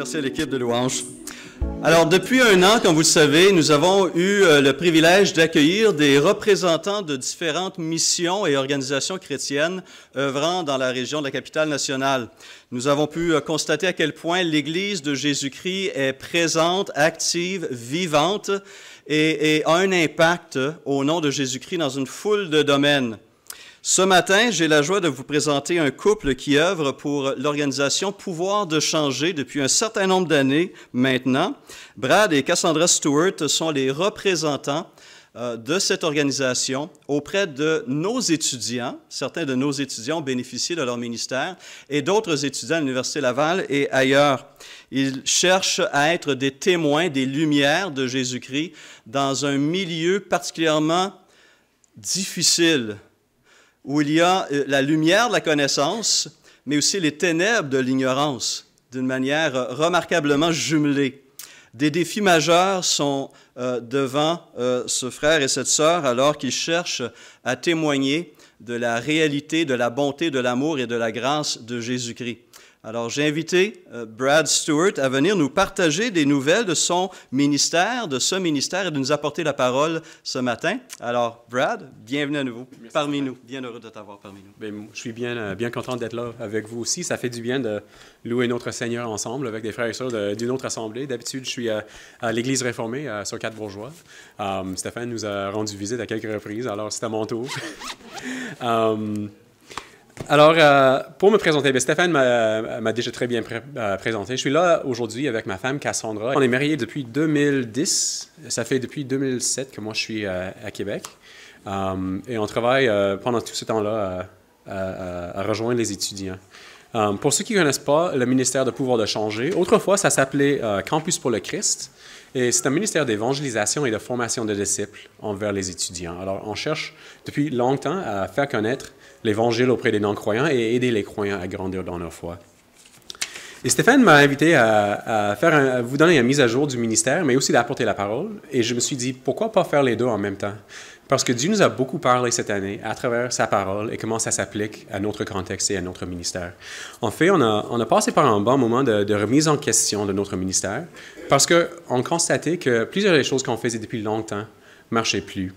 Merci à l'équipe de louange. Alors, depuis un an, comme vous le savez, nous avons eu le privilège d'accueillir des représentants de différentes missions et organisations chrétiennes œuvrant dans la région de la capitale nationale. Nous avons pu constater à quel point l'Église de Jésus-Christ est présente, active, vivante et a un impact au nom de Jésus-Christ dans une foule de domaines. Ce matin, j'ai la joie de vous présenter un couple qui œuvre pour l'organisation Pouvoir de changer depuis un certain nombre d'années maintenant. Brad et Cassandra Stewart sont les représentants de cette organisation auprès de nos étudiants. Certains de nos étudiants ont bénéficié de leur ministère et d'autres étudiants à l'Université Laval et ailleurs. Ils cherchent à être des témoins des lumières de Jésus-Christ dans un milieu particulièrement difficile, où il y a la lumière de la connaissance, mais aussi les ténèbres de l'ignorance, d'une manière remarquablement jumelée. Des défis majeurs sont devant ce frère et cette sœur alors qu'ils cherchent à témoigner de la réalité, de la bonté, de l'amour et de la grâce de Jésus-Christ. Alors, j'ai invité Brad Stewart à venir nous partager des nouvelles de son ministère, de ce ministère, et de nous apporter la parole ce matin. Alors, Brad, bienvenue à nouveau parmi nous. Bien heureux de t'avoir parmi nous. Bien, je suis bien content d'être là avec vous aussi. Ça fait du bien de louer notre Seigneur ensemble avec des frères et sœurs d'une autre assemblée. D'habitude, je suis à l'Église réformée sur Quatre-Bourgeois. Stéphane nous a rendu visite à quelques reprises, alors c'est à mon tour. Alors, pour me présenter, Stéphane m'a déjà très bien présenté. Je suis là aujourd'hui avec ma femme Cassandra. On est mariés depuis 2010. Ça fait depuis 2007 que moi je suis à Québec. Et on travaille pendant tout ce temps-là à rejoindre les étudiants. Pour ceux qui ne connaissent pas le ministère de Pouvoir de changer, autrefois ça s'appelait Campus pour le Christ. Et c'est un ministère d'évangélisation et de formation de disciples envers les étudiants. Alors, on cherche depuis longtemps à faire connaître l'Évangile auprès des non-croyants et aider les croyants à grandir dans leur foi. Et Stéphane m'a invité à vous donner une mise à jour du ministère, mais aussi d'apporter la parole. Et je me suis dit, pourquoi pas faire les deux en même temps? Parce que Dieu nous a beaucoup parlé cette année à travers sa parole et comment ça s'applique à notre contexte et à notre ministère. En fait, on a passé par un bon moment de remise en question de notre ministère parce qu'on constatait que plusieurs des choses qu'on faisait depuis longtemps ne marchaient plus.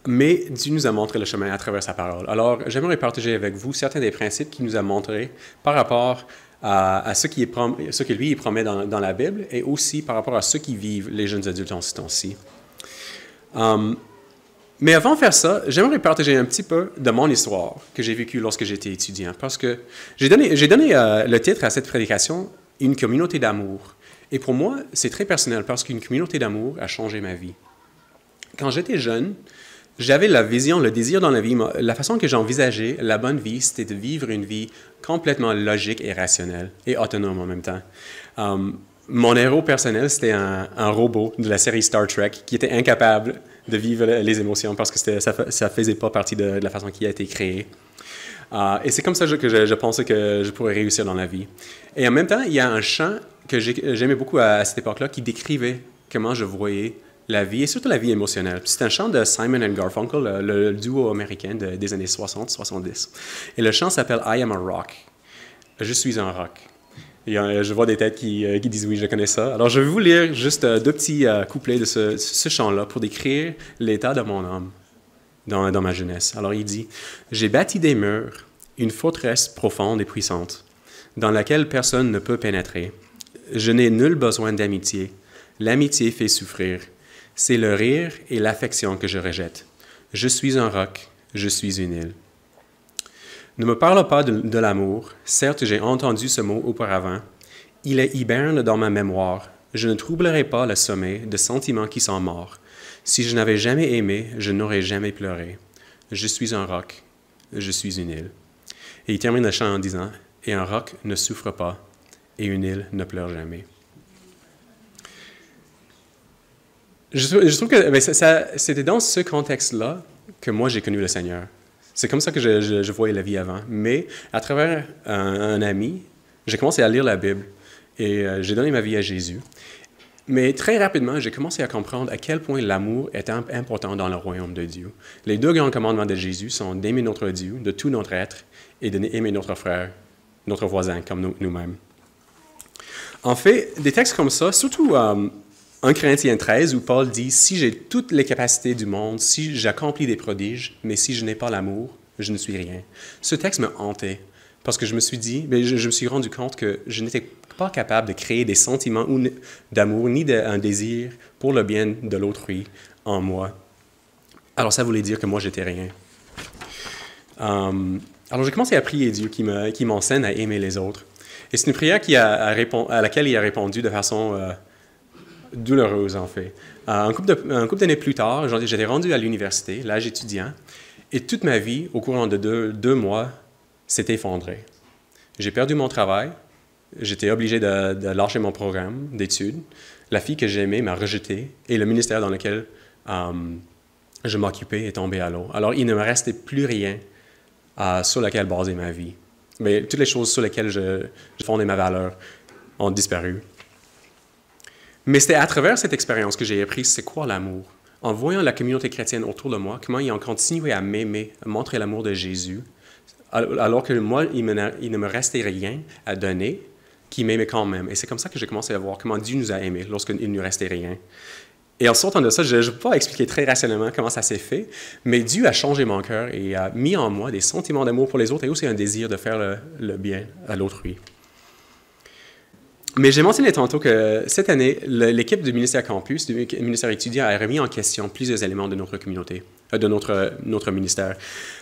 Mais Dieu nous a montré le chemin à travers sa parole. Alors, j'aimerais partager avec vous certains des principes qu'il nous a montrés par rapport à ce que lui il promet dans la Bible et aussi par rapport à ce qui vivent les jeunes adultes en ce temps-ci. Mais avant de faire ça, j'aimerais partager un petit peu de mon histoire que j'ai vécue lorsque j'étais étudiant. Parce que j'ai donné le titre à cette prédication, « Une communauté d'amour ». Et pour moi, c'est très personnel parce qu'une communauté d'amour a changé ma vie. Quand j'étais jeune, j'avais la vision, le désir dans la vie, la façon que j'envisageais la bonne vie, c'était de vivre une vie complètement logique et rationnelle et autonome en même temps. Mon héros personnel, c'était un robot de la série Star Trek qui était incapable de vivre les émotions parce que ça ne faisait pas partie de la façon qui a été créée. Et c'est comme ça que je pensais que je pourrais réussir dans la vie. Et en même temps, il y a un chant que j'aimais beaucoup à cette époque-là qui décrivait comment je voyais la vie, et surtout la vie émotionnelle. C'est un chant de Simon & Garfunkel, le duo américain des années 60-70. Et le chant s'appelle « I am a rock ». Je suis un rock. Et je vois des têtes qui disent « oui, je connais ça ». Alors, je vais vous lire juste deux petits couplets de ce chant-là pour décrire l'état de mon âme dans ma jeunesse. Alors, il dit « J'ai bâti des murs, une forteresse profonde et puissante, dans laquelle personne ne peut pénétrer. Je n'ai nul besoin d'amitié. L'amitié fait souffrir. C'est le rire et l'affection que je rejette. Je suis un roc, je suis une île. » Ne me parle pas de l'amour. Certes, j'ai entendu ce mot auparavant. Il est hiberne dans ma mémoire. Je ne troublerai pas le sommeil de sentiments qui sont morts. Si je n'avais jamais aimé, je n'aurais jamais pleuré. Je suis un roc, je suis une île. Et il termine le chant en disant « Et un roc ne souffre pas, et une île ne pleure jamais. » Je trouve que c'était dans ce contexte-là que moi j'ai connu le Seigneur. C'est comme ça que je voyais la vie avant. Mais à travers un ami, j'ai commencé à lire la Bible et j'ai donné ma vie à Jésus. Mais très rapidement, j'ai commencé à comprendre à quel point l'amour est important dans le royaume de Dieu. Les deux grands commandements de Jésus sont d'aimer notre Dieu, de tout notre être, et d'aimer notre frère, notre voisin, comme nous-mêmes. En fait, des textes comme ça, surtout 1 Corinthiens 13, où Paul dit « Si j'ai toutes les capacités du monde, si j'accomplis des prodiges, mais si je n'ai pas l'amour, je ne suis rien. » Ce texte me hantait, parce que je me suis dit, mais je me suis rendu compte que je n'étais pas capable de créer des sentiments d'amour, ni un désir pour le bien de l'autrui en moi. Alors ça voulait dire que moi, j'étais rien. Alors j'ai commencé à prier Dieu qui m'enseigne à aimer les autres. Et c'est une prière à laquelle il a répondu de façon douloureuse, en fait. Un couple d'années plus tard, j'étais rendu à l'université, l'âge étudiant, et toute ma vie, au courant de deux mois, s'est effondrée. J'ai perdu mon travail, j'étais obligé de lâcher mon programme d'études, la fille que j'aimais m'a rejeté, et le ministère dans lequel je m'occupais est tombé à l'eau. Alors il ne me restait plus rien sur lequel baser ma vie. Mais toutes les choses sur lesquelles je fondais ma valeur ont disparu. Mais c'était à travers cette expérience que j'ai appris c'est quoi l'amour. En voyant la communauté chrétienne autour de moi, comment ils ont continué à m'aimer, à montrer l'amour de Jésus, alors que moi, il ne me restait rien à donner, qui m'aimait quand même. Et c'est comme ça que j'ai commencé à voir comment Dieu nous a aimés lorsqu'il ne nous restait rien. Et en sortant de ça, je ne peux pas expliquer très rationnellement comment ça s'est fait, mais Dieu a changé mon cœur et a mis en moi des sentiments d'amour pour les autres et aussi un désir de faire le bien à l'autrui. Mais j'ai mentionné tantôt que cette année, l'équipe du ministère Campus, du ministère étudiant, a remis en question plusieurs éléments de notre communauté, de notre ministère.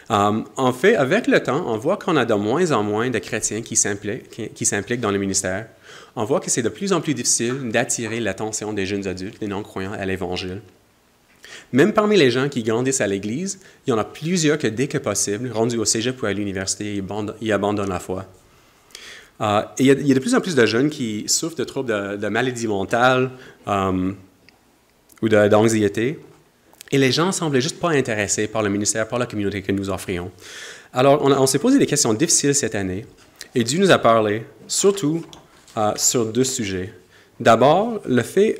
En fait, avec le temps, on voit qu'on a de moins en moins de chrétiens qui s'impliquent dans le ministère. On voit que c'est de plus en plus difficile d'attirer l'attention des jeunes adultes, des non-croyants, à l'Évangile. Même parmi les gens qui grandissent à l'Église, il y en a plusieurs que, dès que possible, rendus au cégep ou à l'université, ils abandonnent la foi. Il y a de plus en plus de jeunes qui souffrent de troubles de maladies mentales ou d'anxiété. Et les gens ne semblent juste pas intéressés par le ministère, par la communauté que nous offrions. Alors, on s'est posé des questions difficiles cette année. Et Dieu nous a parlé, surtout sur 2 sujets. D'abord, le fait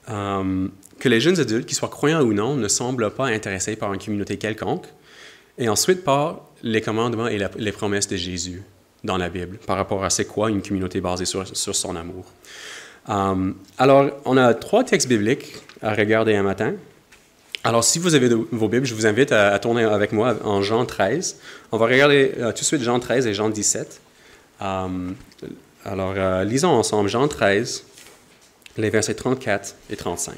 que les jeunes adultes, qu'ils soient croyants ou non, ne semblent pas intéressés par une communauté quelconque. Et ensuite, par les commandements et les promesses de Jésus dans la Bible, par rapport à c'est quoi une communauté basée sur son amour. Alors, on a 3 textes bibliques à regarder un matin. Alors, si vous avez vos Bibles, je vous invite à tourner avec moi en Jean 13. On va regarder tout de suite Jean 13 et Jean 17. Alors, lisons ensemble Jean 13, les versets 34 et 35.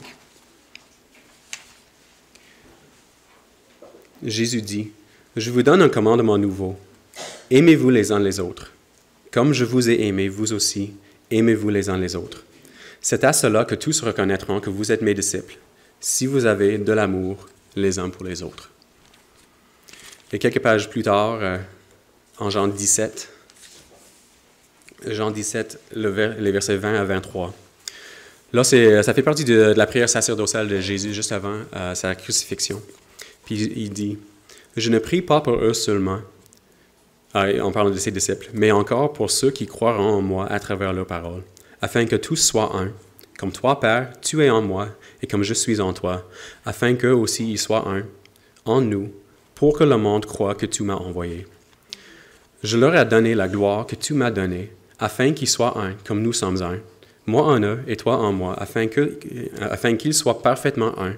Jésus dit, « Je vous donne un commandement nouveau. Aimez-vous les uns les autres. Comme je vous ai aimé, vous aussi, aimez-vous les uns les autres. C'est à cela que tous reconnaîtront que vous êtes mes disciples, si vous avez de l'amour les uns pour les autres. » Et quelques pages plus tard, en Jean 17, les versets 20 à 23. Là, ça fait partie de la prière sacerdotale de Jésus juste avant sa crucifixion. Puis il dit, « Je ne prie pas pour eux seulement, en parlant de ses disciples, mais encore pour ceux qui croiront en moi à travers leurs paroles, afin que tous soient un, comme toi, Père, tu es en moi, et comme je suis en toi, afin qu'eux aussi ils soient un, en nous, pour que le monde croie que tu m'as envoyé. Je leur ai donné la gloire que tu m'as donnée, afin qu'ils soient un, comme nous sommes un, moi en eux et toi en moi, afin qu'ils soient parfaitement un,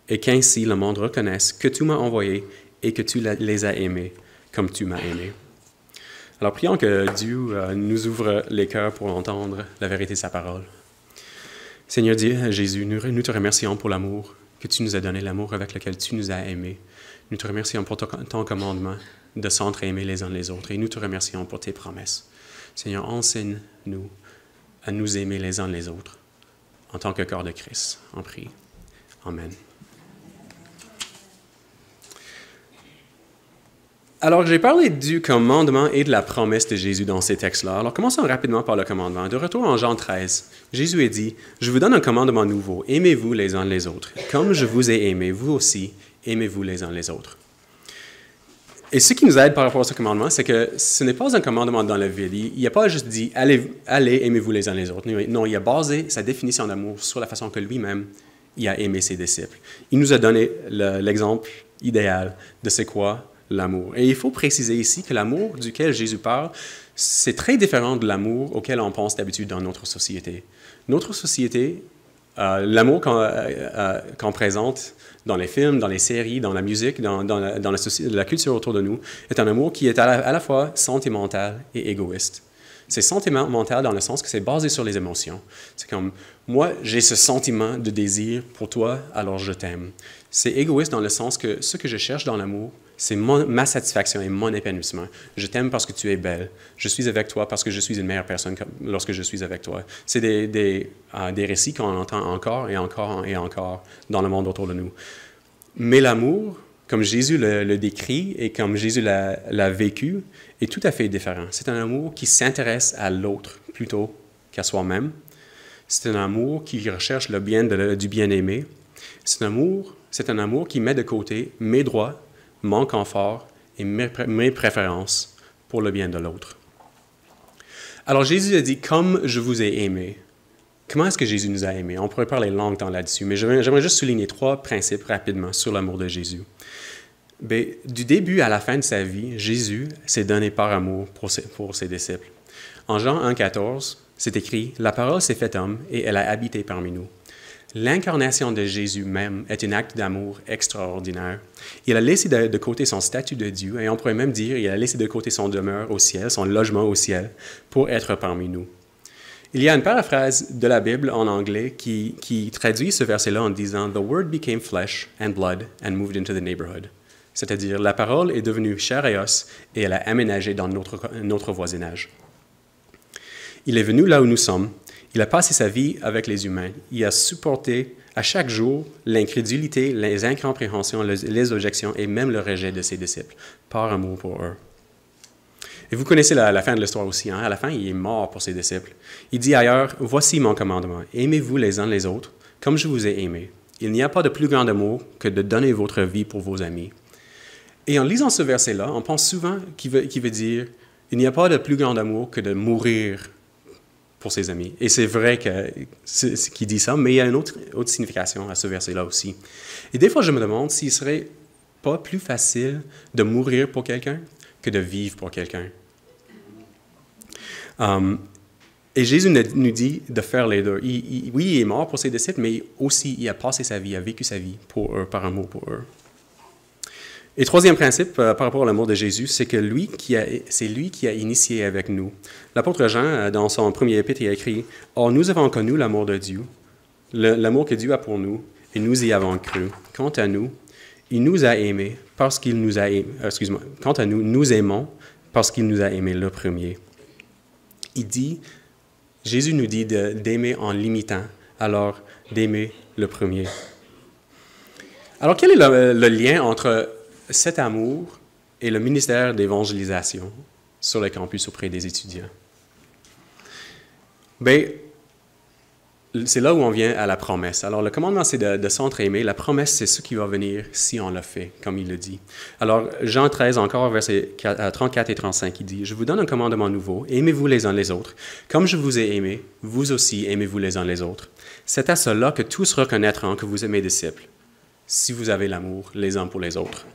et qu'ainsi le monde reconnaisse que tu m'as envoyé et que tu les as aimés, comme tu m'as aimé. » Alors, prions que Dieu nous ouvre les cœurs pour entendre la vérité de sa parole. Seigneur Dieu, Jésus, nous te remercions pour l'amour que tu nous as donné, l'amour avec lequel tu nous as aimés. Nous te remercions pour ton commandement de s'entre-aimer les uns les autres et nous te remercions pour tes promesses. Seigneur, enseigne-nous à nous aimer les uns les autres en tant que corps de Christ. On prie. Amen. Alors, j'ai parlé du commandement et de la promesse de Jésus dans ces textes-là. Alors, commençons rapidement par le commandement. De retour en Jean 13, Jésus a dit, « Je vous donne un commandement nouveau. Aimez-vous les uns les autres. Comme je vous ai aimé, vous aussi, aimez-vous les uns les autres. » Et ce qui nous aide par rapport à ce commandement, c'est que ce n'est pas un commandement dans le vide. Il n'a pas juste dit, « Allez, aimez-vous les uns les autres. » Non, il a basé sa définition d'amour sur la façon que lui-même, il a aimé ses disciples. Il nous a donné l'exemple idéal de c'est quoi l'amour. Et il faut préciser ici que l'amour duquel Jésus parle, c'est très différent de l'amour auquel on pense d'habitude dans notre société. Notre société, l'amour qu'on présente dans les films, dans les séries, dans la musique, dans la culture autour de nous, est un amour qui est à la fois sentimental et égoïste. C'est sentimental dans le sens que c'est basé sur les émotions. C'est comme, moi, j'ai ce sentiment de désir pour toi, alors je t'aime. C'est égoïste dans le sens que ce que je cherche dans l'amour, c'est ma satisfaction et mon épanouissement. Je t'aime parce que tu es belle. Je suis avec toi parce que je suis une meilleure personne lorsque je suis avec toi. C'est des récits qu'on entend encore et encore et encore dans le monde autour de nous. Mais l'amour, comme Jésus le décrit et comme Jésus l'a vécu, est tout à fait différent. C'est un amour qui s'intéresse à l'autre plutôt qu'à soi-même. C'est un amour qui recherche le bien du bien-aimé. C'est un amour qui met de côté mes droits, mon confort et mes préférences pour le bien de l'autre. Alors Jésus a dit « Comme je vous ai aimé ». Comment est-ce que Jésus nous a aimés? On pourrait parler longtemps là-dessus, mais j'aimerais juste souligner 3 principes rapidement sur l'amour de Jésus. Bien, du début à la fin de sa vie, Jésus s'est donné par amour pour ses disciples. En Jean 1,14, c'est écrit « La parole s'est faite homme et elle a habité parmi nous ». L'incarnation de Jésus même est un acte d'amour extraordinaire. Il a laissé de côté son statut de Dieu, et on pourrait même dire qu'il a laissé de côté son demeure au ciel, son logement au ciel, pour être parmi nous. Il y a une paraphrase de la Bible en anglais qui traduit ce verset-là en disant « The Word became flesh and blood and moved into the neighborhood ». C'est-à-dire, la parole est devenue chair et os et elle a aménagé dans notre voisinage. Il est venu là où nous sommes. Il a passé sa vie avec les humains. Il a supporté à chaque jour l'incrédulité, les incompréhensions, les objections et même le rejet de ses disciples, par amour pour eux. Et vous connaissez la fin de l'histoire aussi. Hein? À la fin, il est mort pour ses disciples. Il dit ailleurs, « Voici mon commandement. Aimez-vous les uns les autres, comme je vous ai aimés. Il n'y a pas de plus grand amour que de donner votre vie pour vos amis. » Et en lisant ce verset-là, on pense souvent qu'il veut dire, « Il n'y a pas de plus grand amour que de mourir pour ses amis. » Et c'est vrai qu'il dit ça, mais il y a une autre signification à ce verset-là aussi. Et des fois, je me demande s'il ne serait pas plus facile de mourir pour quelqu'un que de vivre pour quelqu'un. Et Jésus nous dit de faire les deux. Oui, il est mort pour ses disciples, mais aussi il a passé sa vie, il a vécu sa vie pour eux, par amour pour eux. Et 3e principe par rapport à l'amour de Jésus, c'est que c'est lui qui a initié avec nous. L'apôtre Jean, dans son premier épître, il a écrit « Or, nous avons connu l'amour de Dieu, l'amour que Dieu a pour nous, et nous y avons cru. Quant à nous, il nous a aimés parce qu'il nous a aimés. Quant à nous, nous aimons parce qu'il nous a aimés le premier. » Jésus nous dit d'aimer en l'imitant, alors d'aimer le premier. Alors, quel est le lien entre cet amour et le ministère d'évangélisation sur les campus auprès des étudiants? Bien, c'est là où on vient à la promesse. Alors, le commandement, c'est de s'entre-aimer. La promesse, c'est ce qui va venir si on le fait, comme il le dit. Alors, Jean 13, encore, versets 34 et 35, il dit « Je vous donne un commandement nouveau. Aimez-vous les uns les autres. Comme je vous ai aimé, vous aussi aimez-vous les uns les autres. C'est à cela que tous reconnaîtront que vous êtes mes disciples, si vous avez l'amour les uns pour les autres. »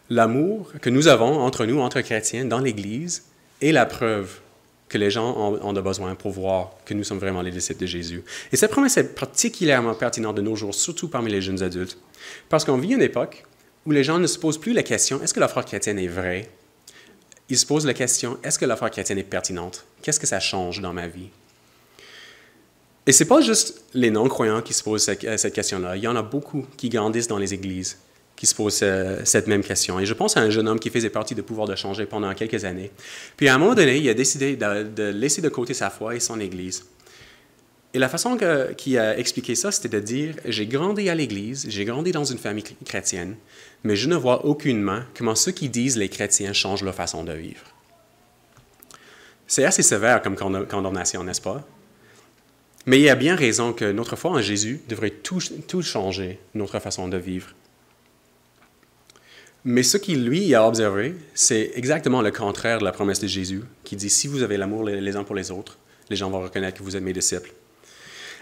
L'amour que nous avons entre chrétiens, dans l'Église, est la preuve que les gens ont de besoin pour voir que nous sommes vraiment les disciples de Jésus. Et cette promesse est particulièrement pertinente de nos jours, surtout parmi les jeunes adultes, parce qu'on vit une époque où les gens ne se posent plus la question « Est-ce que la foi chrétienne est vraie? » Ils se posent la question « Est-ce que la foi chrétienne est pertinente? Qu'est-ce que ça change dans ma vie? » Et ce n'est pas juste les non-croyants qui se posent cette question-là. Il y en a beaucoup qui grandissent dans les églises, qui se pose cette même question. Et je pense à un jeune homme qui faisait partie de Pouvoir de changer pendant quelques années. Puis à un moment donné, il a décidé de laisser de côté sa foi et son Église. Et la façon qu'il a expliqué ça, c'était de dire « J'ai grandi à l'Église, j'ai grandi dans une famille chrétienne, mais je ne vois aucunement comment ceux qui disent les chrétiens changent leur façon de vivre. » C'est assez sévère comme condamnation, n'est-ce pas? Mais il a bien raison que notre foi en Jésus devrait tout changer, notre façon de vivre. Mais ce qu'il, lui, a observé, c'est exactement le contraire de la promesse de Jésus, qui dit « Si vous avez l'amour les uns pour les autres, les gens vont reconnaître que vous êtes mes disciples. »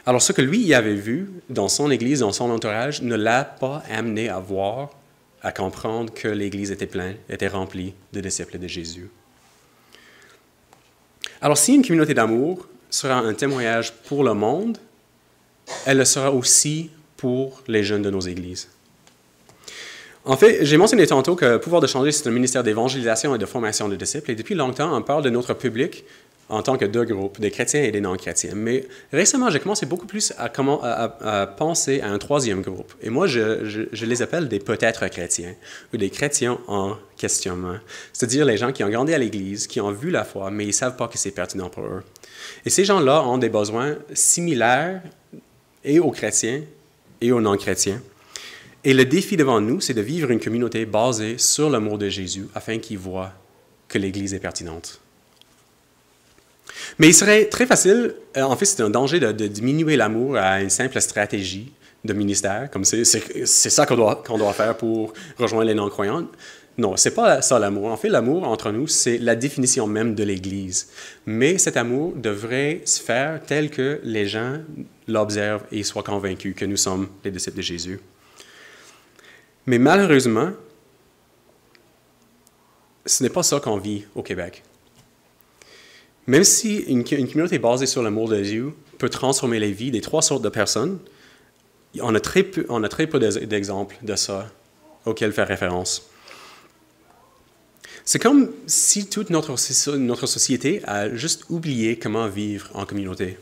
Alors, ce que lui il avait vu dans son Église, dans son entourage, ne l'a pas amené à voir à comprendre que l'Église était remplie de disciples de Jésus. Alors, si une communauté d'amour sera un témoignage pour le monde, elle le sera aussi pour les jeunes de nos églises. En fait, j'ai mentionné tantôt que Pouvoir de changer, c'est un ministère d'évangélisation et de formation de disciples, et depuis longtemps, on parle de notre public en tant que deux groupes, des chrétiens et des non-chrétiens. Mais récemment, j'ai commencé beaucoup plus à penser à un troisième groupe. Et moi, je les appelle des peut-être chrétiens, ou des chrétiens en questionnement. C'est-à-dire les gens qui ont grandi à l'Église, qui ont vu la foi, mais ils ne savent pas que c'est pertinent pour eux. Et ces gens-là ont des besoins similaires et aux chrétiens et aux non-chrétiens. Et le défi devant nous, c'est de vivre une communauté basée sur l'amour de Jésus afin qu'ils voient que l'Église est pertinente. Mais il serait très facile, en fait, c'est un danger de diminuer l'amour à une simple stratégie de ministère, comme c'est ça qu'on doit faire pour rejoindre les non-croyants. Non, c'est pas ça l'amour. En fait, l'amour entre nous, c'est la définition même de l'Église. Mais cet amour devrait se faire tel que les gens l'observent et soient convaincus que nous sommes les disciples de Jésus. Mais malheureusement, ce n'est pas ça qu'on vit au Québec. Même si une communauté basée sur l'amour de Dieu peut transformer les vies des trois sortes de personnes, on a très peu d'exemples de ça auxquels faire référence. C'est comme si toute notre société a juste oublié comment vivre en communauté.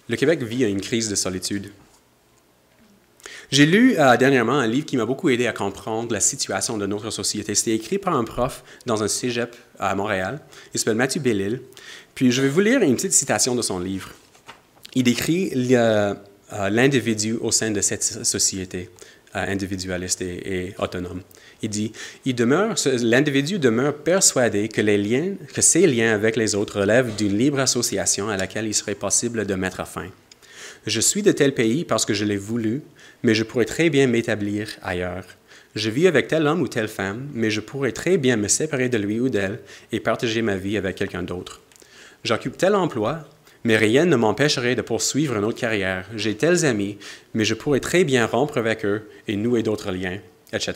Le Québec vit une crise de solitude. J'ai lu dernièrement un livre qui m'a beaucoup aidé à comprendre la situation de notre société. C'était écrit par un prof dans un cégep à Montréal. Il s'appelle Mathieu Bellil. Puis je vais vous lire une petite citation de son livre. Il décrit l'individu au sein de cette société individualiste et autonome. Il dit, l'individu demeure persuadé que ses liens avec les autres relèvent d'une libre association à laquelle il serait possible de mettre fin. Je suis de tel pays parce que je l'ai voulu, mais je pourrais très bien m'établir ailleurs. Je vis avec tel homme ou telle femme, mais je pourrais très bien me séparer de lui ou d'elle et partager ma vie avec quelqu'un d'autre. J'occupe tel emploi, mais rien ne m'empêcherait de poursuivre une autre carrière. J'ai tels amis, mais je pourrais très bien rompre avec eux et nouer d'autres liens, etc.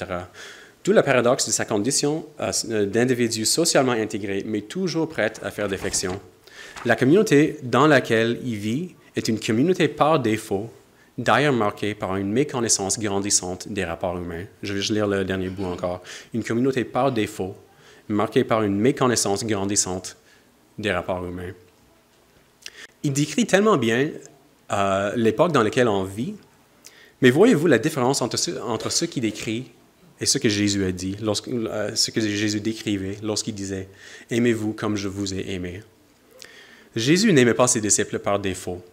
D'où le paradoxe de sa condition d'individu socialement intégré, mais toujours prête à faire défection. La communauté dans laquelle il vit est une communauté par défaut, d'ailleurs marquée par une méconnaissance grandissante des rapports humains. Je vais juste lire le dernier bout encore. Une communauté par défaut, marquée par une méconnaissance grandissante des rapports humains. Il décrit tellement bien l'époque dans laquelle on vit, mais voyez-vous la différence entre ce qu'il décrit et ce que Jésus a dit, ce que Jésus décrivait lorsqu'il disait « Aimez-vous comme je vous ai aimé ». Jésus n'aimait pas ses disciples par défaut.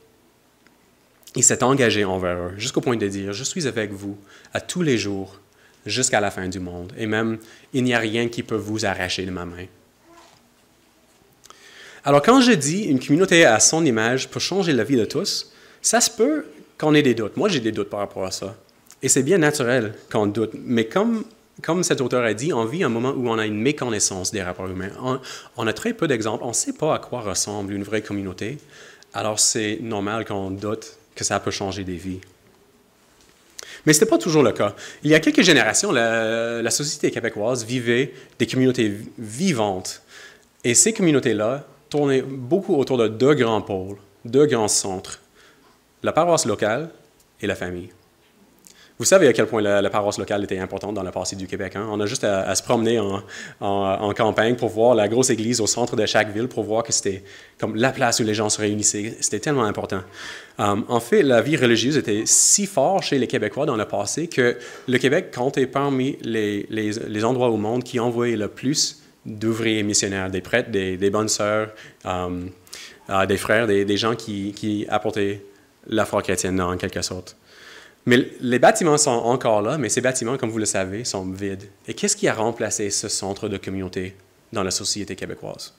Il s'est engagé envers eux, jusqu'au point de dire « Je suis avec vous à tous les jours, jusqu'à la fin du monde, et même, il n'y a rien qui peut vous arracher de ma main. » Alors, quand je dis « une communauté à son image peut changer la vie de tous », ça se peut qu'on ait des doutes. Moi, j'ai des doutes par rapport à ça. Et c'est bien naturel qu'on doute. Mais comme cet auteur a dit, on vit un moment où on a une méconnaissance des rapports humains. On a très peu d'exemples. On ne sait pas à quoi ressemble une vraie communauté. Alors, c'est normal qu'on doute que ça peut changer des vies. Mais ce n'était pas toujours le cas. Il y a quelques générations, la société québécoise vivait des communautés vivantes. Et ces communautés-là tournaient beaucoup autour de deux grands pôles, deux grands centres, la paroisse locale et la famille. Vous savez à quel point la paroisse locale était importante dans le passé du Québec. Hein? On a juste à se promener en campagne pour voir la grosse église au centre de chaque ville, pour voir que c'était comme la place où les gens se réunissaient. C'était tellement important. En fait, la vie religieuse était si forte chez les Québécois dans le passé que le Québec comptait parmi les endroits au monde qui envoyaient le plus d'ouvriers missionnaires, des prêtres, des bonnes sœurs, des frères, des gens qui apportaient la foi chrétienne en quelque sorte. Mais les bâtiments sont encore là, mais ces bâtiments, comme vous le savez, sont vides. Et qu'est-ce qui a remplacé ce centre de communauté dans la société québécoise?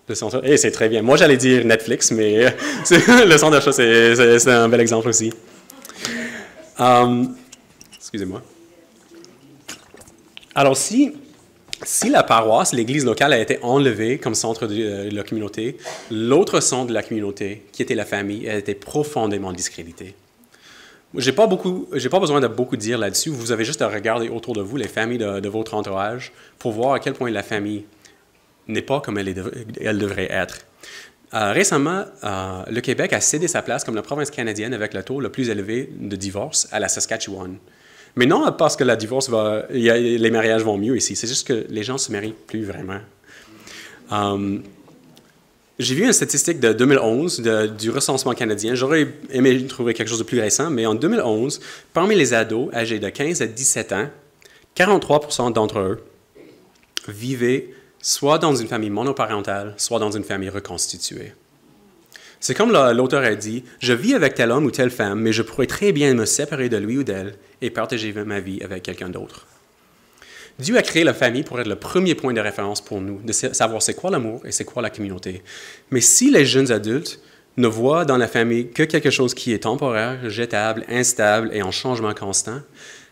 Le centre d'achat. C'est très bien. Moi, j'allais dire Netflix, mais le centre d'achat, c'est un bel exemple aussi. Excusez-moi. Alors, si la paroisse, l'église locale, a été enlevée comme centre de la communauté, l'autre centre de la communauté, qui était la famille, a été profondément discrédité. J'ai pas besoin de beaucoup dire là-dessus. Vous avez juste à regarder autour de vous les familles de votre entourage pour voir à quel point la famille n'est pas comme elle devrait être. Récemment, le Québec a cédé sa place comme la province canadienne avec le taux le plus élevé de divorce à la Saskatchewan. Mais non parce que les mariages vont mieux ici, c'est juste que les gens se marient plus vraiment. J'ai vu une statistique de 2011 du recensement canadien. J'aurais aimé trouver quelque chose de plus récent, mais en 2011, parmi les ados âgés de 15 à 17 ans, 43% d'entre eux vivaient soit dans une famille monoparentale, soit dans une famille reconstituée. C'est comme l'auteur a dit, « Je vis avec tel homme ou telle femme, mais je pourrais très bien me séparer de lui ou d'elle et partager ma vie avec quelqu'un d'autre. » Dieu a créé la famille pour être le premier point de référence pour nous, de savoir c'est quoi l'amour et c'est quoi la communauté. Mais si les jeunes adultes ne voient dans la famille que quelque chose qui est temporaire, jetable, instable et en changement constant,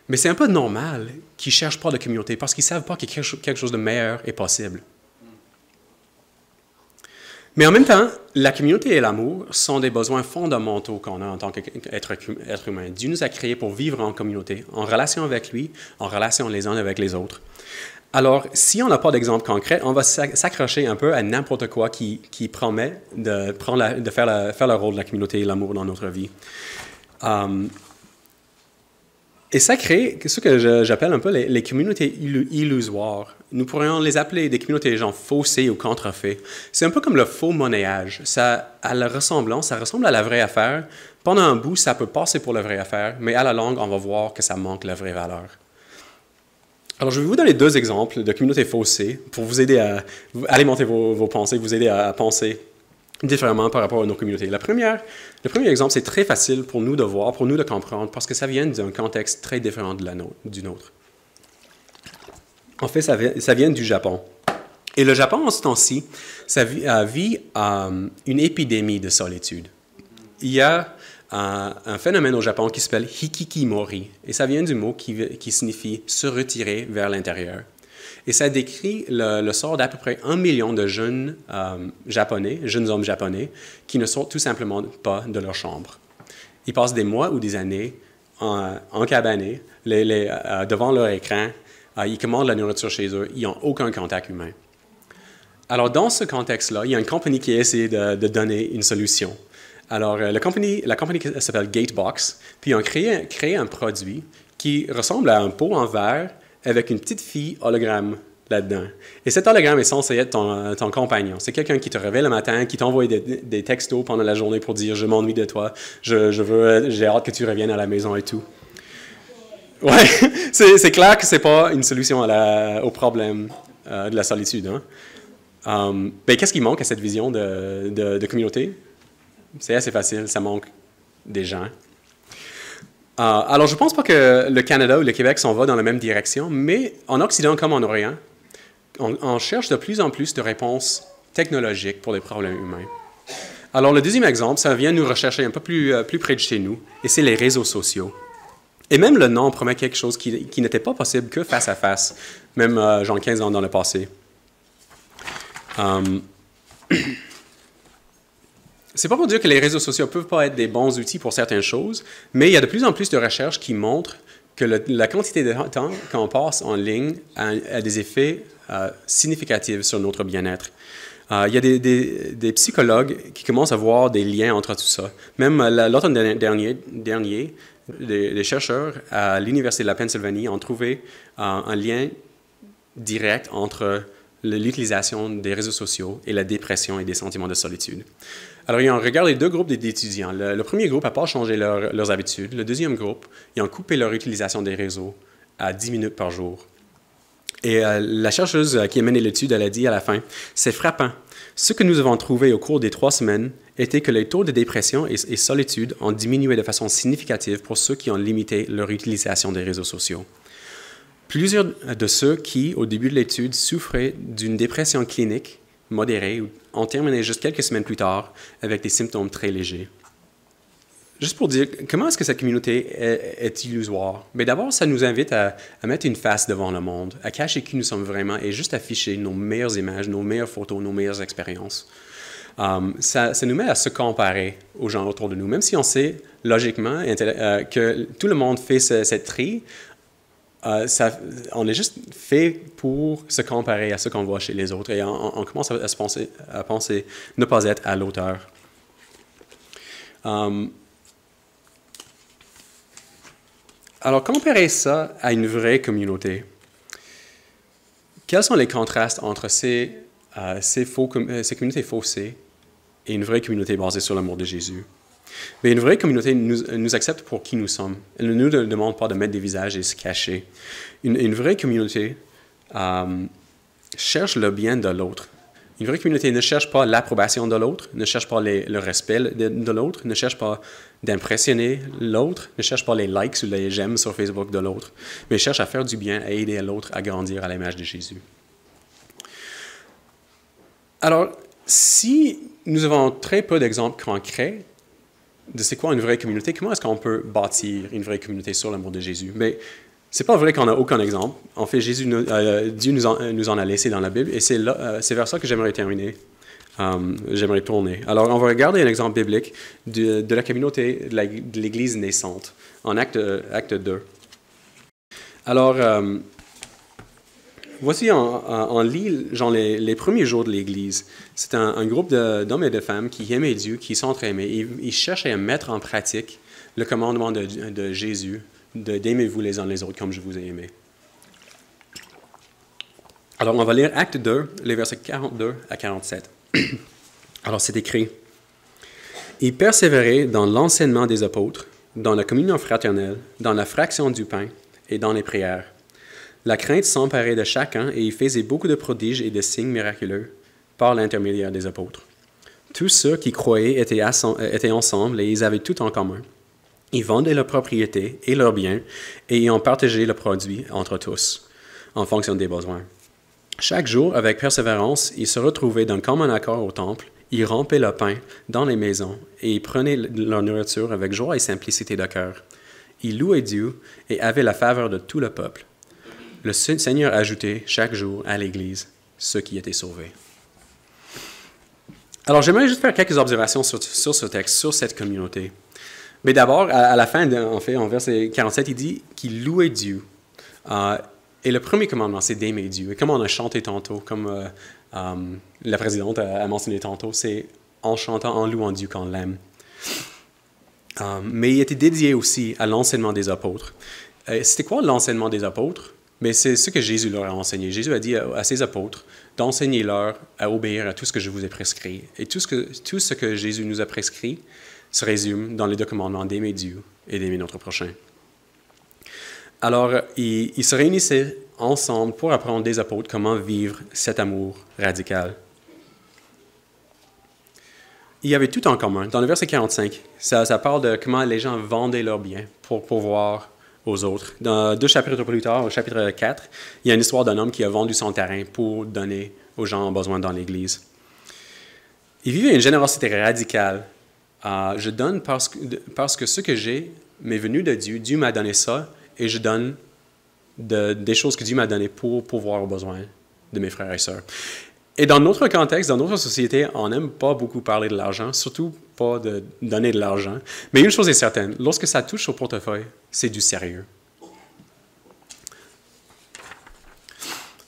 mais c'est un peu normal qu'ils ne cherchent pas de communauté parce qu'ils ne savent pas que quelque chose de meilleur est possible. Mais en même temps, la communauté et l'amour sont des besoins fondamentaux qu'on a en tant qu'être humain. Dieu nous a créés pour vivre en communauté, en relation avec lui, en relation les uns avec les autres. Alors, si on n'a pas d'exemple concret, on va s'accrocher un peu à n'importe quoi qui promet de faire le rôle de la communauté et l'amour dans notre vie. Et ça crée ce que j'appelle un peu les communautés illusoires. Nous pourrions les appeler des communautés genre faussées ou contrefaits. C'est un peu comme le faux monnayage. Ça ressemble à la vraie affaire. Pendant un bout, ça peut passer pour la vraie affaire, mais à la longue, on va voir que ça manque la vraie valeur. Alors, je vais vous donner 2 exemples de communautés faussées pour vous aider à alimenter vos pensées, vous aider à penser différemment par rapport à nos communautés. Le premier exemple, c'est très facile pour nous de voir, pour nous de comprendre, parce que ça vient d'un contexte très différent du nôtre. En fait, ça vient du Japon. Et le Japon, en ce temps-ci, ça vit une épidémie de solitude. Il y a un phénomène au Japon qui s'appelle hikikimori, et ça vient du mot qui signifie « se retirer vers l'intérieur ». Et ça décrit le sort d'à peu près 1 million de jeunes hommes japonais, qui ne sortent tout simplement pas de leur chambre. Ils passent des mois ou des années encabanés devant leur écran, ils commandent la nourriture chez eux, ils n'ont aucun contact humain. Alors, dans ce contexte-là, il y a une compagnie qui a essayé de donner une solution. Alors, la compagnie s'appelle Gatebox, puis ils ont créé un produit qui ressemble à un pot en verre avec une petite fille hologramme là-dedans. Et cet hologramme est censé être ton compagnon. C'est quelqu'un qui te réveille le matin, qui t'envoie des textos pendant la journée pour dire « Je m'ennuie de toi, j'ai hâte que tu reviennes à la maison et tout. » Ouais, c'est clair que ce n'est pas une solution au problème de la solitude. Hein? Ben, qu'est-ce qui manque à cette vision de communauté? C'est assez facile, ça manque des gens. Alors, je ne pense pas que le Canada ou le Québec s'en va dans la même direction, mais en Occident comme en Orient, on cherche de plus en plus de réponses technologiques pour les problèmes humains. Alors, le deuxième exemple, ça vient nous rechercher un peu plus près de chez nous, et c'est les réseaux sociaux. Et même le nom promet quelque chose qui n'était pas possible que face à face, même genre 15 ans dans le passé. C'est pas pour dire que les réseaux sociaux ne peuvent pas être des bons outils pour certaines choses, mais il y a de plus en plus de recherches qui montrent que la quantité de temps qu'on passe en ligne a des effets significatifs sur notre bien-être. Il y a des psychologues qui commencent à voir des liens entre tout ça. Même l'automne dernier, des chercheurs à l'Université de la Pennsylvanie ont trouvé un lien direct entre l'utilisation des réseaux sociaux et la dépression et des sentiments de solitude. Alors, ils ont regardé 2 groupes d'étudiants. Le premier groupe n'a pas changé leurs habitudes. Le deuxième groupe, ils ont coupé leur utilisation des réseaux à 10 minutes par jour. Et la chercheuse qui a mené l'étude, elle a dit à la fin, « C'est frappant. Ce que nous avons trouvé au cours des 3 semaines était que les taux de dépression et solitude ont diminué de façon significative pour ceux qui ont limité leur utilisation des réseaux sociaux. Plusieurs de ceux qui, au début de l'étude, souffraient d'une dépression clinique modérée ont terminé juste quelques semaines plus tard avec des symptômes très légers. » Juste pour dire, comment est-ce que cette communauté est illusoire? Mais d'abord, ça nous invite à mettre une face devant le monde, à cacher qui nous sommes vraiment et juste afficher nos meilleures images, nos meilleures photos, nos meilleures expériences. ça nous met à se comparer aux gens autour de nous. Même si on sait logiquement que tout le monde fait cette tri, on est juste fait pour se comparer à ce qu'on voit chez les autres et on commence à penser ne pas être à l'auteur. Alors, comparer ça à une vraie communauté. Quels sont les contrastes entre ces communautés faussées et une vraie communauté basée sur l'amour de Jésus? Mais une vraie communauté nous accepte pour qui nous sommes. Elle ne nous demande pas de mettre des visages et se cacher. Une vraie communauté cherche le bien de l'autre. Une vraie communauté ne cherche pas l'approbation de l'autre, ne cherche pas le respect de l'autre, ne cherche pas d'impressionner l'autre, ne cherche pas les likes ou les j'aime sur Facebook de l'autre, mais cherche à faire du bien, à aider l'autre à grandir à l'image de Jésus. Alors, si nous avons très peu d'exemples concrets de c'est quoi une vraie communauté, comment est-ce qu'on peut bâtir une vraie communauté sur l'amour de Jésus? Mais c'est pas vrai qu'on n'a aucun exemple. En fait, Dieu nous en a laissé dans la Bible et c'est vers ça que j'aimerais terminer. J'aimerais tourner. Alors, on va regarder un exemple biblique de la communauté de l'Église naissante en acte 2. Alors, voici, on lit genre les premiers jours de l'Église. C'est un groupe d'hommes et de femmes qui aimaient Dieu, qui s'entre-aimaient. Ils cherchaient à mettre en pratique le commandement de Jésus, d'aimez-vous les uns les autres comme je vous ai aimé. Alors, on va lire Acte 2, les versets 42 à 47. Alors, c'est écrit. « Ils persévéraient dans l'enseignement des apôtres, dans la communion fraternelle, dans la fraction du pain et dans les prières. La crainte s'emparait de chacun et il faisait beaucoup de prodiges et de signes miraculeux par l'intermédiaire des apôtres. Tous ceux qui croyaient étaient ensemble et ils avaient tout en commun. Ils vendaient leurs propriétés et leurs biens et ils en partageaient le produit entre tous, en fonction des besoins. Chaque jour, avec persévérance, ils se retrouvaient d'un commun accord au temple, ils rompaient le pain dans les maisons et ils prenaient leur nourriture avec joie et simplicité de cœur. Ils louaient Dieu et avaient la faveur de tout le peuple. Le Seigneur ajoutait chaque jour à l'Église ceux qui étaient sauvés. » Alors, j'aimerais juste faire quelques observations sur ce texte, sur cette communauté. Mais d'abord, à la fin, en verset 47, il dit qu'il louait Dieu. Et le premier commandement, c'est d'aimer Dieu. Et comme on a chanté tantôt, comme la présidente a mentionné tantôt, c'est en chantant, en louant Dieu qu'on l'aime. Mais il était dédié aussi à l'enseignement des apôtres. C'était quoi l'enseignement des apôtres? Mais c'est ce que Jésus leur a enseigné. Jésus a dit à ses apôtres d'enseigner-leur à obéir à tout ce que je vous ai prescrit. Et tout ce que Jésus nous a prescrit se résume dans les deux commandements d'aimer Dieu et d'aimer notre prochain. Alors, ils se réunissaient ensemble pour apprendre des apôtres comment vivre cet amour radical. Il y avait tout en commun. Dans le verset 45, ça parle de comment les gens vendaient leurs biens pour pouvoir aux autres. Dans 2 chapitres plus tard, au chapitre 4, il y a une histoire d'un homme qui a vendu son terrain pour donner aux gens en besoin dans l'Église. Il vivait une générosité radicale. Je donne parce que ce que j'ai m'est venu de Dieu. Dieu m'a donné ça et je donne des choses que Dieu m'a données pour pouvoir aux besoins de mes frères et sœurs. Et dans notre contexte, dans notre société, on n'aime pas beaucoup parler de l'argent, surtout pas de donner de l'argent. Mais une chose est certaine, lorsque ça touche au portefeuille, c'est du sérieux.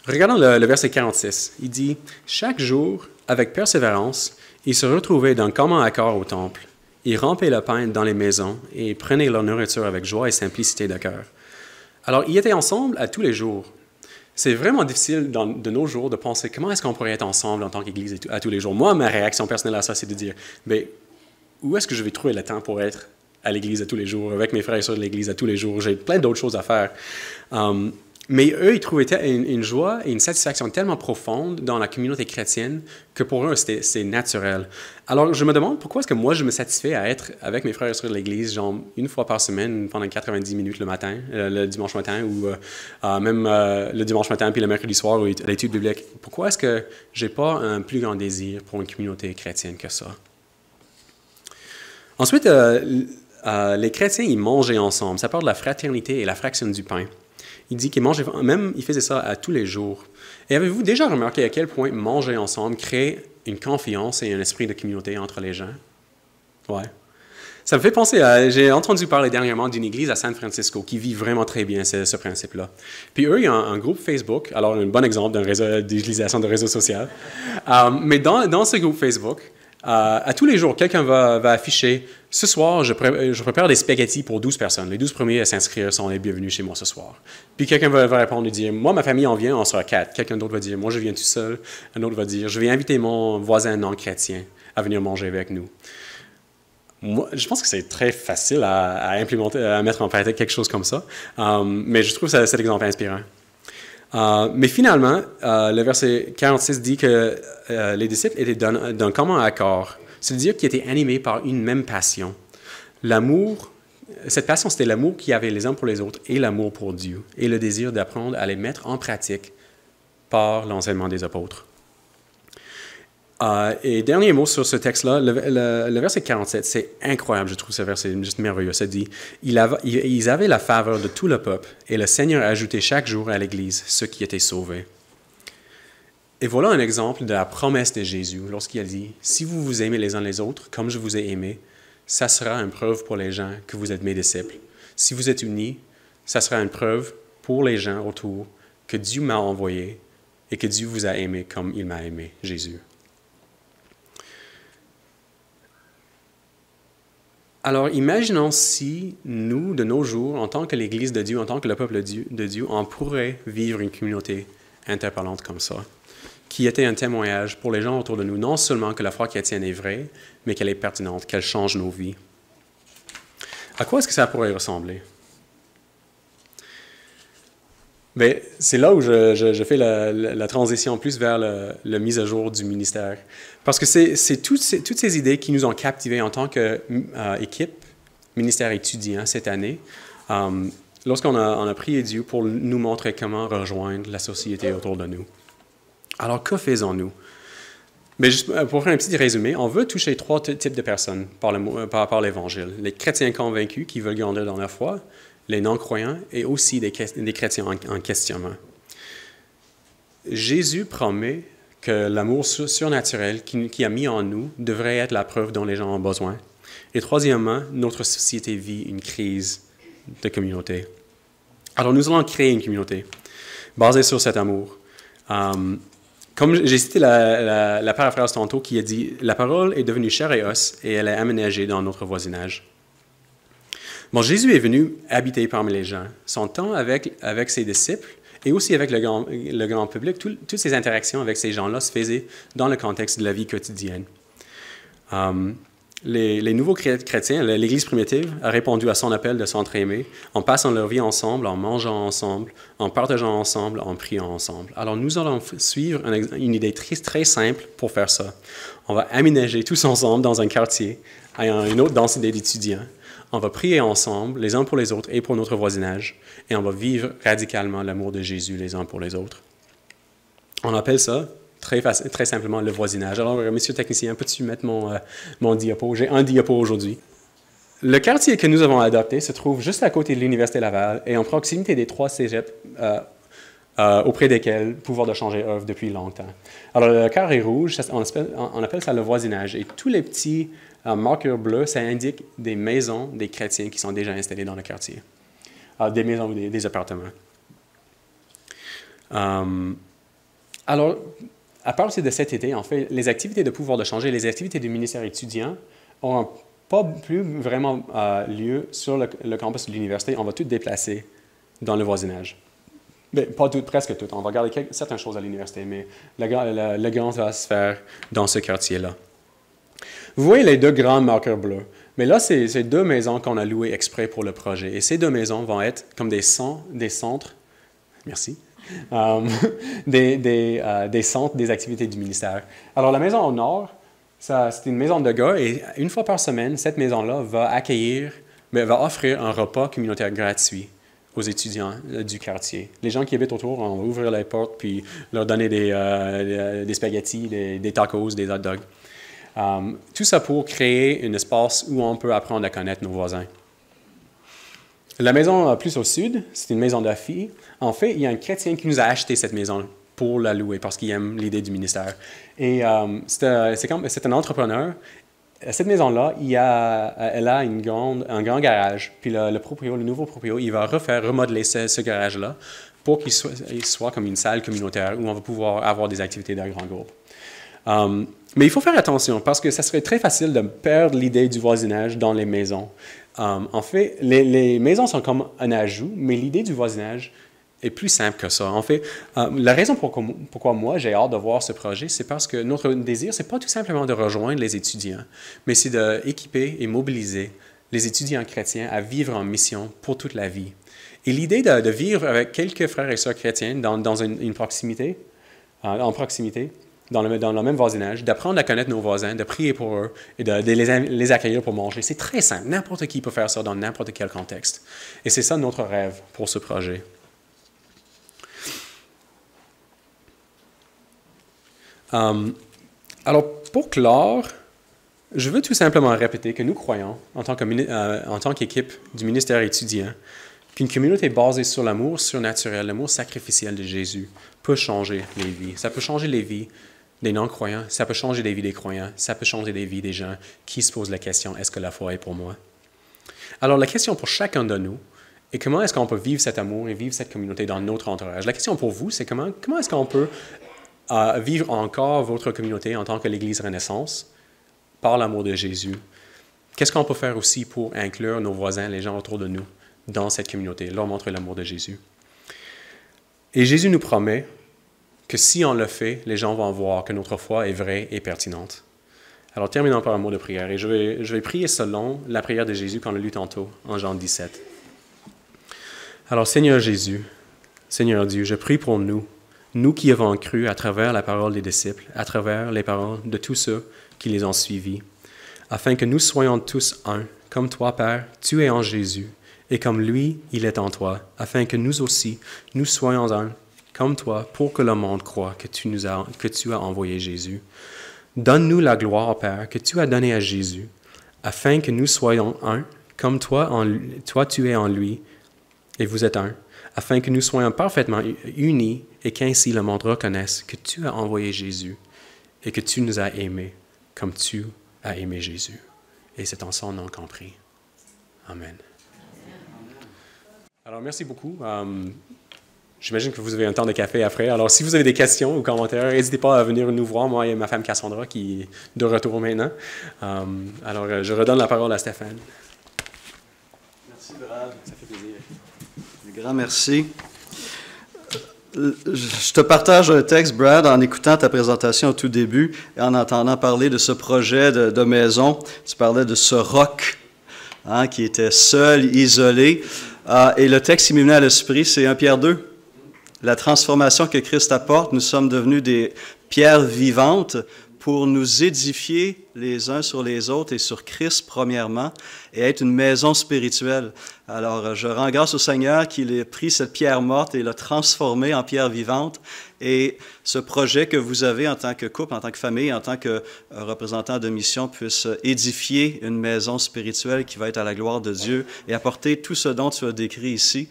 Regardons le verset 46. Il dit « Chaque jour, avec persévérance, ils se retrouvaient d'un commun accord au temple. Ils rompaient le pain dans les maisons et prenaient leur nourriture avec joie et simplicité de cœur. » Alors, ils étaient ensemble à tous les jours. C'est vraiment difficile de nos jours de penser comment est-ce qu'on pourrait être ensemble en tant qu'Église à tous les jours. Moi, ma réaction personnelle à ça, c'est de dire, mais où est-ce que je vais trouver le temps pour être à l'Église à tous les jours, avec mes frères et sœurs de l'Église à tous les jours? J'ai plein d'autres choses à faire. Mais eux, ils trouvaient une joie et une satisfaction tellement profonde dans la communauté chrétienne que pour eux, c'est naturel. Alors, je me demande pourquoi est-ce que moi, je me satisfais à être avec mes frères et sœurs de l'Église, genre une fois par semaine, pendant 90 minutes le matin, le dimanche matin, ou même le dimanche matin, puis le mercredi soir, ou l'étude biblique. Pourquoi est-ce que j'ai pas un plus grand désir pour une communauté chrétienne que ça? Ensuite, les chrétiens, ils mangeaient ensemble. Ça parle de la fraternité et la fraction du pain. Il dit qu'il mangeait, même il faisait ça à tous les jours. Et avez-vous déjà remarqué à quel point manger ensemble crée une confiance et un esprit de communauté entre les gens. Ouais. Ça me fait penser à... J'ai entendu parler dernièrement d'une église à San Francisco qui vit vraiment très bien ce principe-là. Puis eux, il y a un groupe Facebook, alors un bon exemple d'utilisation de réseau social. Mais dans ce groupe Facebook, à tous les jours, quelqu'un va afficher « Ce soir, je prépare des spaghettis pour 12 personnes. Les 12 premiers à s'inscrire sont les bienvenus chez moi ce soir. » Puis quelqu'un va répondre et dire « Moi, ma famille en vient, on sera 4. » Quelqu'un d'autre va dire « Moi, je viens tout seul. » Un autre va dire « Je vais inviter mon voisin non-chrétien à venir manger avec nous. » Moi, je pense que c'est très facile à implémenter, à mettre en pratique quelque chose comme ça, mais je trouve cet exemple inspirant. Mais finalement, le verset 46 dit que les disciples étaient d'un commun accord, c'est-à-dire qu'ils étaient animés par une même passion. L'amour, cette passion, c'était l'amour qu'il y avait les uns pour les autres et l'amour pour Dieu, et le désir d'apprendre à les mettre en pratique par l'enseignement des apôtres. Et dernier mot sur ce texte-là, le verset 47, c'est incroyable, je trouve ce verset juste merveilleux. Ça dit, ils avaient la faveur de tout le peuple, et le Seigneur ajoutait chaque jour à l'Église ceux qui étaient sauvés. Et voilà un exemple de la promesse de Jésus, lorsqu'il a dit, « Si vous vous aimez les uns les autres, comme je vous ai aimé, ça sera une preuve pour les gens que vous êtes mes disciples. Si vous êtes unis, ça sera une preuve pour les gens autour que Dieu m'a envoyé et que Dieu vous a aimé comme il m'a aimé, Jésus. » Alors, imaginons si nous, de nos jours, en tant que l'Église de Dieu, en tant que le peuple de Dieu, on pourrait vivre une communauté interparlante comme ça, qui était un témoignage pour les gens autour de nous, non seulement que la foi chrétienne est vraie, mais qu'elle est pertinente, qu'elle change nos vies. À quoi est-ce que ça pourrait ressembler? Bien, c'est là où je fais la transition plus vers la mise à jour du ministère. Parce que c'est toutes ces idées qui nous ont captivés en tant qu'équipe, ministère étudiant cette année, lorsqu'on a prié Dieu pour nous montrer comment rejoindre la société autour de nous. Alors, que faisons-nous? Mais juste pour faire un petit résumé, on veut toucher 3 types de personnes par l'Évangile. Les chrétiens convaincus qui veulent grandir dans la foi, les non-croyants et aussi des chrétiens en questionnement. Jésus promet que l'amour surnaturel qu'il a mis en nous devrait être la preuve dont les gens ont besoin. Et troisièmement, notre société vit une crise de communauté. Alors nous allons créer une communauté basée sur cet amour. Comme j'ai cité la paraphrase tantôt qui a dit « La parole est devenue chair et os et elle est aménagée dans notre voisinage ». Bon, Jésus est venu habiter parmi les gens. Son temps avec ses disciples et aussi avec le grand public, toutes ces interactions avec ces gens-là se faisaient dans le contexte de la vie quotidienne. Les nouveaux chrétiens, l'Église primitive, a répondu à son appel de s'entraimer en passant leur vie ensemble, en mangeant ensemble, en partageant ensemble, en priant ensemble. Alors nous allons suivre une idée très simple pour faire ça. On va aménager tous ensemble dans un quartier ayant une autre densité d'étudiants. On va prier ensemble, les uns pour les autres et pour notre voisinage, et on va vivre radicalement l'amour de Jésus les uns pour les autres. On appelle ça, très simplement, le voisinage. Alors, monsieur le technicien, peux-tu mettre mon diapo? J'ai un diapo aujourd'hui. Le quartier que nous avons adopté se trouve juste à côté de l'Université Laval et en proximité des 3 cégeps auprès desquels Pouvoir de changer œuvre depuis longtemps. Alors, le carré rouge, on appelle ça le voisinage, et tous les petits marqueurs bleus, ça indique des maisons des chrétiens qui sont déjà installés dans le quartier, des maisons ou des appartements. Alors, à partir de cet été, en fait, les activités de Pouvoir de changer, les activités du ministère étudiant n'auront pas plus vraiment lieu sur le campus de l'université. On va tout déplacer dans le voisinage. Mais pas tout, presque tout. On va garder certaines choses à l'université, mais le grand va se faire dans ce quartier-là. Vous voyez les 2 grands marqueurs bleus. Mais là, c'est 2 maisons qu'on a louées exprès pour le projet. Et ces 2 maisons vont être comme des centres, merci, des centres des activités du ministère. Alors, la maison au nord, c'est une maison de gars et une fois par semaine, cette maison-là va offrir un repas communautaire gratuit aux étudiants du quartier. Les gens qui habitent autour, on va ouvrir les portes puis leur donner des spaghettis, des tacos, des hot dogs. Tout ça pour créer un espace où on peut apprendre à connaître nos voisins. La maison plus au sud, c'est une maison de filles. En fait, il y a un chrétien qui nous a acheté cette maison pour la louer parce qu'ils aiment l'idée du ministère. Et c'est un entrepreneur. Cette maison-là, elle a un grand garage. Puis le nouveau proprio, il va remodeler ce garage-là pour qu'il soit comme une salle communautaire où on va pouvoir avoir des activités d'un grand groupe. Mais il faut faire attention parce que ça serait très facile de perdre l'idée du voisinage dans les maisons. En fait, les maisons sont comme un ajout, mais l'idée du voisinage est plus simple que ça. En fait, la raison pourquoi moi j'ai hâte de voir ce projet, c'est parce que notre désir, c'est pas tout simplement de rejoindre les étudiants, mais c'est d'équiper et mobiliser les étudiants chrétiens à vivre en mission pour toute la vie. Et l'idée de vivre avec quelques frères et sœurs chrétiens dans une proximité, dans le même voisinage, d'apprendre à connaître nos voisins, de prier pour eux et de les accueillir pour manger. C'est très simple. N'importe qui peut faire ça dans n'importe quel contexte. Et c'est ça notre rêve pour ce projet. Alors, pour clore, je veux tout simplement répéter que nous croyons, en tant qu'équipe du ministère étudiant, qu'une communauté basée sur l'amour surnaturel, l'amour sacrificiel de Jésus, peut changer les vies. Ça peut changer les vies des non-croyants, ça peut changer les vies des croyants, ça peut changer les vies des gens qui se posent la question, est-ce que la foi est pour moi? Alors, la question pour chacun de nous est comment est-ce qu'on peut vivre cet amour et vivre cette communauté dans notre entourage? La question pour vous, c'est comment est-ce qu'on peut vivre encore votre communauté en tant que l'Église Renaissance par l'amour de Jésus? Qu'est-ce qu'on peut faire aussi pour inclure nos voisins, les gens autour de nous, dans cette communauté, leur montrer l'amour de Jésus? Et Jésus nous promet que si on le fait, les gens vont voir que notre foi est vraie et pertinente. Alors, terminons par un mot de prière. Et je vais prier selon la prière de Jésus qu'on a lue tantôt, en Jean 17. Alors, Seigneur Jésus, Seigneur Dieu, je prie pour nous qui avons cru à travers la parole des disciples, à travers les paroles de tous ceux qui les ont suivis, afin que nous soyons tous un, comme toi, Père, tu es en Jésus, et comme lui, il est en toi, afin que nous aussi, nous soyons un, comme toi, pour que le monde croie que tu as envoyé Jésus. Donne-nous la gloire, Père, que tu as donnée à Jésus, afin que nous soyons un, comme toi tu es en lui, et vous êtes un, afin que nous soyons parfaitement unis et qu'ainsi le monde reconnaisse que tu as envoyé Jésus et que tu nous as aimés comme tu as aimé Jésus. Et c'est en son nom qu'on prie. Amen. Alors, merci beaucoup. J'imagine que vous avez un temps de café après. Alors, si vous avez des questions ou commentaires, n'hésitez pas à venir nous voir, moi et ma femme Cassandra, qui est de retour maintenant. Alors, je redonne la parole à Stéphane. Merci, Brad. Ça fait plaisir. Un grand merci. Je te partage un texte, Brad, en écoutant ta présentation au tout début et en entendant parler de ce projet de maison. Tu parlais de ce roc qui était seul, isolé. Et le texte qui m'est venu à l'esprit, c'est 1 Pierre 2. La transformation que Christ apporte, nous sommes devenus des pierres vivantes pour nous édifier les uns sur les autres et sur Christ premièrement, et être une maison spirituelle. Alors, je rends grâce au Seigneur qu'il ait pris cette pierre morte et l'a transformée en pierre vivante. Et ce projet que vous avez en tant que couple, en tant que famille, en tant que représentant de mission, puisse édifier une maison spirituelle qui va être à la gloire de Dieu et apporter tout ce dont tu as décrit ici,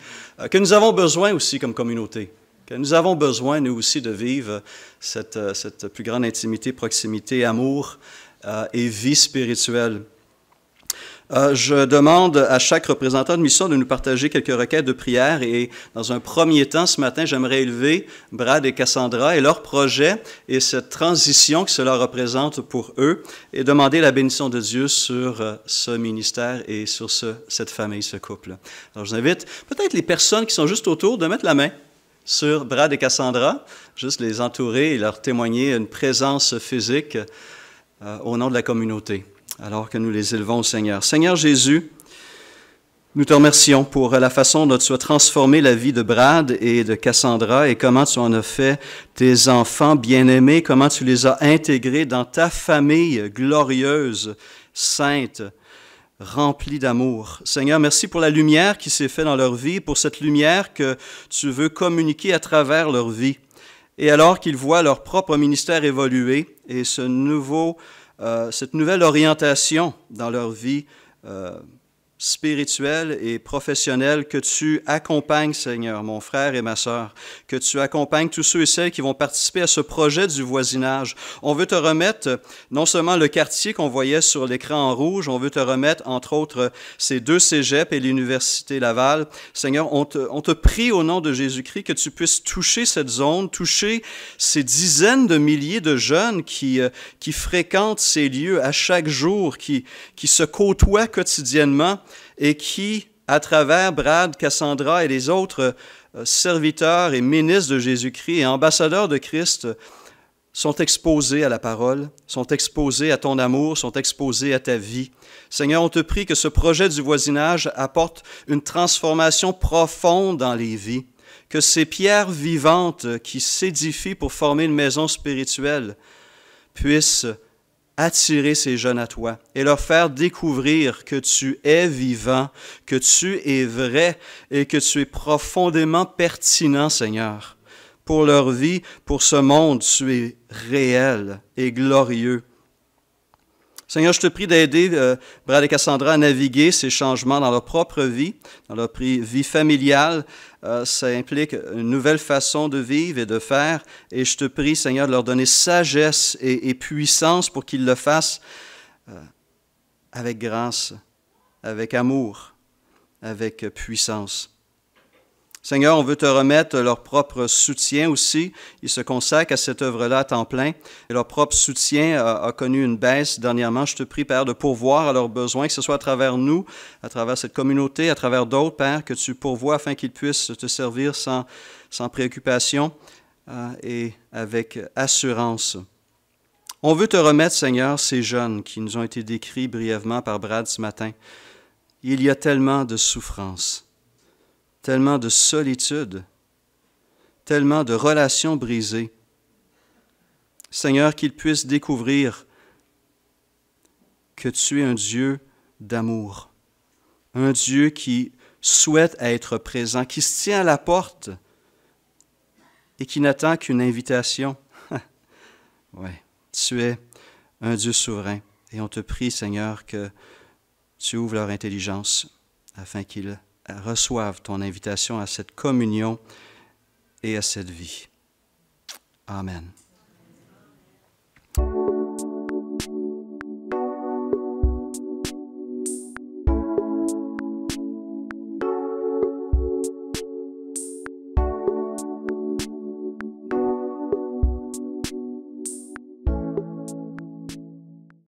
que nous avons besoin aussi comme communauté. Que nous avons besoin, nous aussi, de vivre cette plus grande intimité, proximité, amour et vie spirituelle. Je demande à chaque représentant de mission de nous partager quelques requêtes de prière et dans un premier temps, ce matin, j'aimerais élever Brad et Cassandra et leur projet et cette transition que cela représente pour eux et demander la bénédiction de Dieu sur ce ministère et sur cette famille, ce couple. Alors, je vous invite peut-être les personnes qui sont juste autour de mettre la main sur Brad et Cassandra, juste les entourer et leur témoigner une présence physique au nom de la communauté, alors que nous les élevons au Seigneur. Seigneur Jésus, nous te remercions pour la façon dont tu as transformé la vie de Brad et de Cassandra et comment tu en as fait tes enfants bien-aimés, comment tu les as intégrés dans ta famille glorieuse, sainte, remplis d'amour. Seigneur, merci pour la lumière qui s'est faite dans leur vie, pour cette lumière que tu veux communiquer à travers leur vie. Et alors qu'ils voient leur propre ministère évoluer et cette nouvelle orientation dans leur vie spirituelle et professionnelle, que tu accompagnes, Seigneur, mon frère et ma sœur, que tu accompagnes tous ceux et celles qui vont participer à ce projet du voisinage. On veut te remettre non seulement le quartier qu'on voyait sur l'écran en rouge, on veut te remettre, entre autres, ces 2 cégeps et l'Université Laval. Seigneur, on te prie au nom de Jésus-Christ que tu puisses toucher cette zone, toucher ces dizaines de milliers de jeunes qui fréquentent ces lieux à chaque jour, qui se côtoient quotidiennement, et qui, à travers Brad, Cassandra et les autres serviteurs et ministres de Jésus-Christ et ambassadeurs de Christ, sont exposés à la parole, sont exposés à ton amour, sont exposés à ta vie. Seigneur, on te prie que ce projet du voisinage apporte une transformation profonde dans les vies, que ces pierres vivantes qui s'édifient pour former une maison spirituelle puissent attirer ces jeunes à toi et leur faire découvrir que tu es vivant, que tu es vrai et que tu es profondément pertinent, Seigneur. Pour leur vie, pour ce monde, tu es réel et glorieux. Seigneur, je te prie d'aider Brad et Cassandra à naviguer ces changements dans leur propre vie, dans leur vie familiale. Ça implique une nouvelle façon de vivre et de faire. Et je te prie, Seigneur, de leur donner sagesse et puissance pour qu'ils le fassent avec grâce, avec amour, avec puissance. Seigneur, on veut te remettre leur propre soutien aussi. Ils se consacrent à cette œuvre-là à temps plein. Et leur propre soutien a connu une baisse dernièrement. Je te prie, Père, de pourvoir à leurs besoins, que ce soit à travers nous, à travers cette communauté, à travers d'autres, Père, que tu pourvoies afin qu'ils puissent te servir sans préoccupation et avec assurance. On veut te remettre, Seigneur, ces jeunes qui nous ont été décrits brièvement par Brad ce matin. Il y a tellement de souffrance, tellement de solitude, tellement de relations brisées. Seigneur, qu'ils puissent découvrir que tu es un Dieu d'amour, un Dieu qui souhaite être présent, qui se tient à la porte et qui n'attend qu'une invitation. Oui, tu es un Dieu souverain et on te prie, Seigneur, que tu ouvres leur intelligence afin qu'ils reçoivent ton invitation à cette communion et à cette vie. Amen.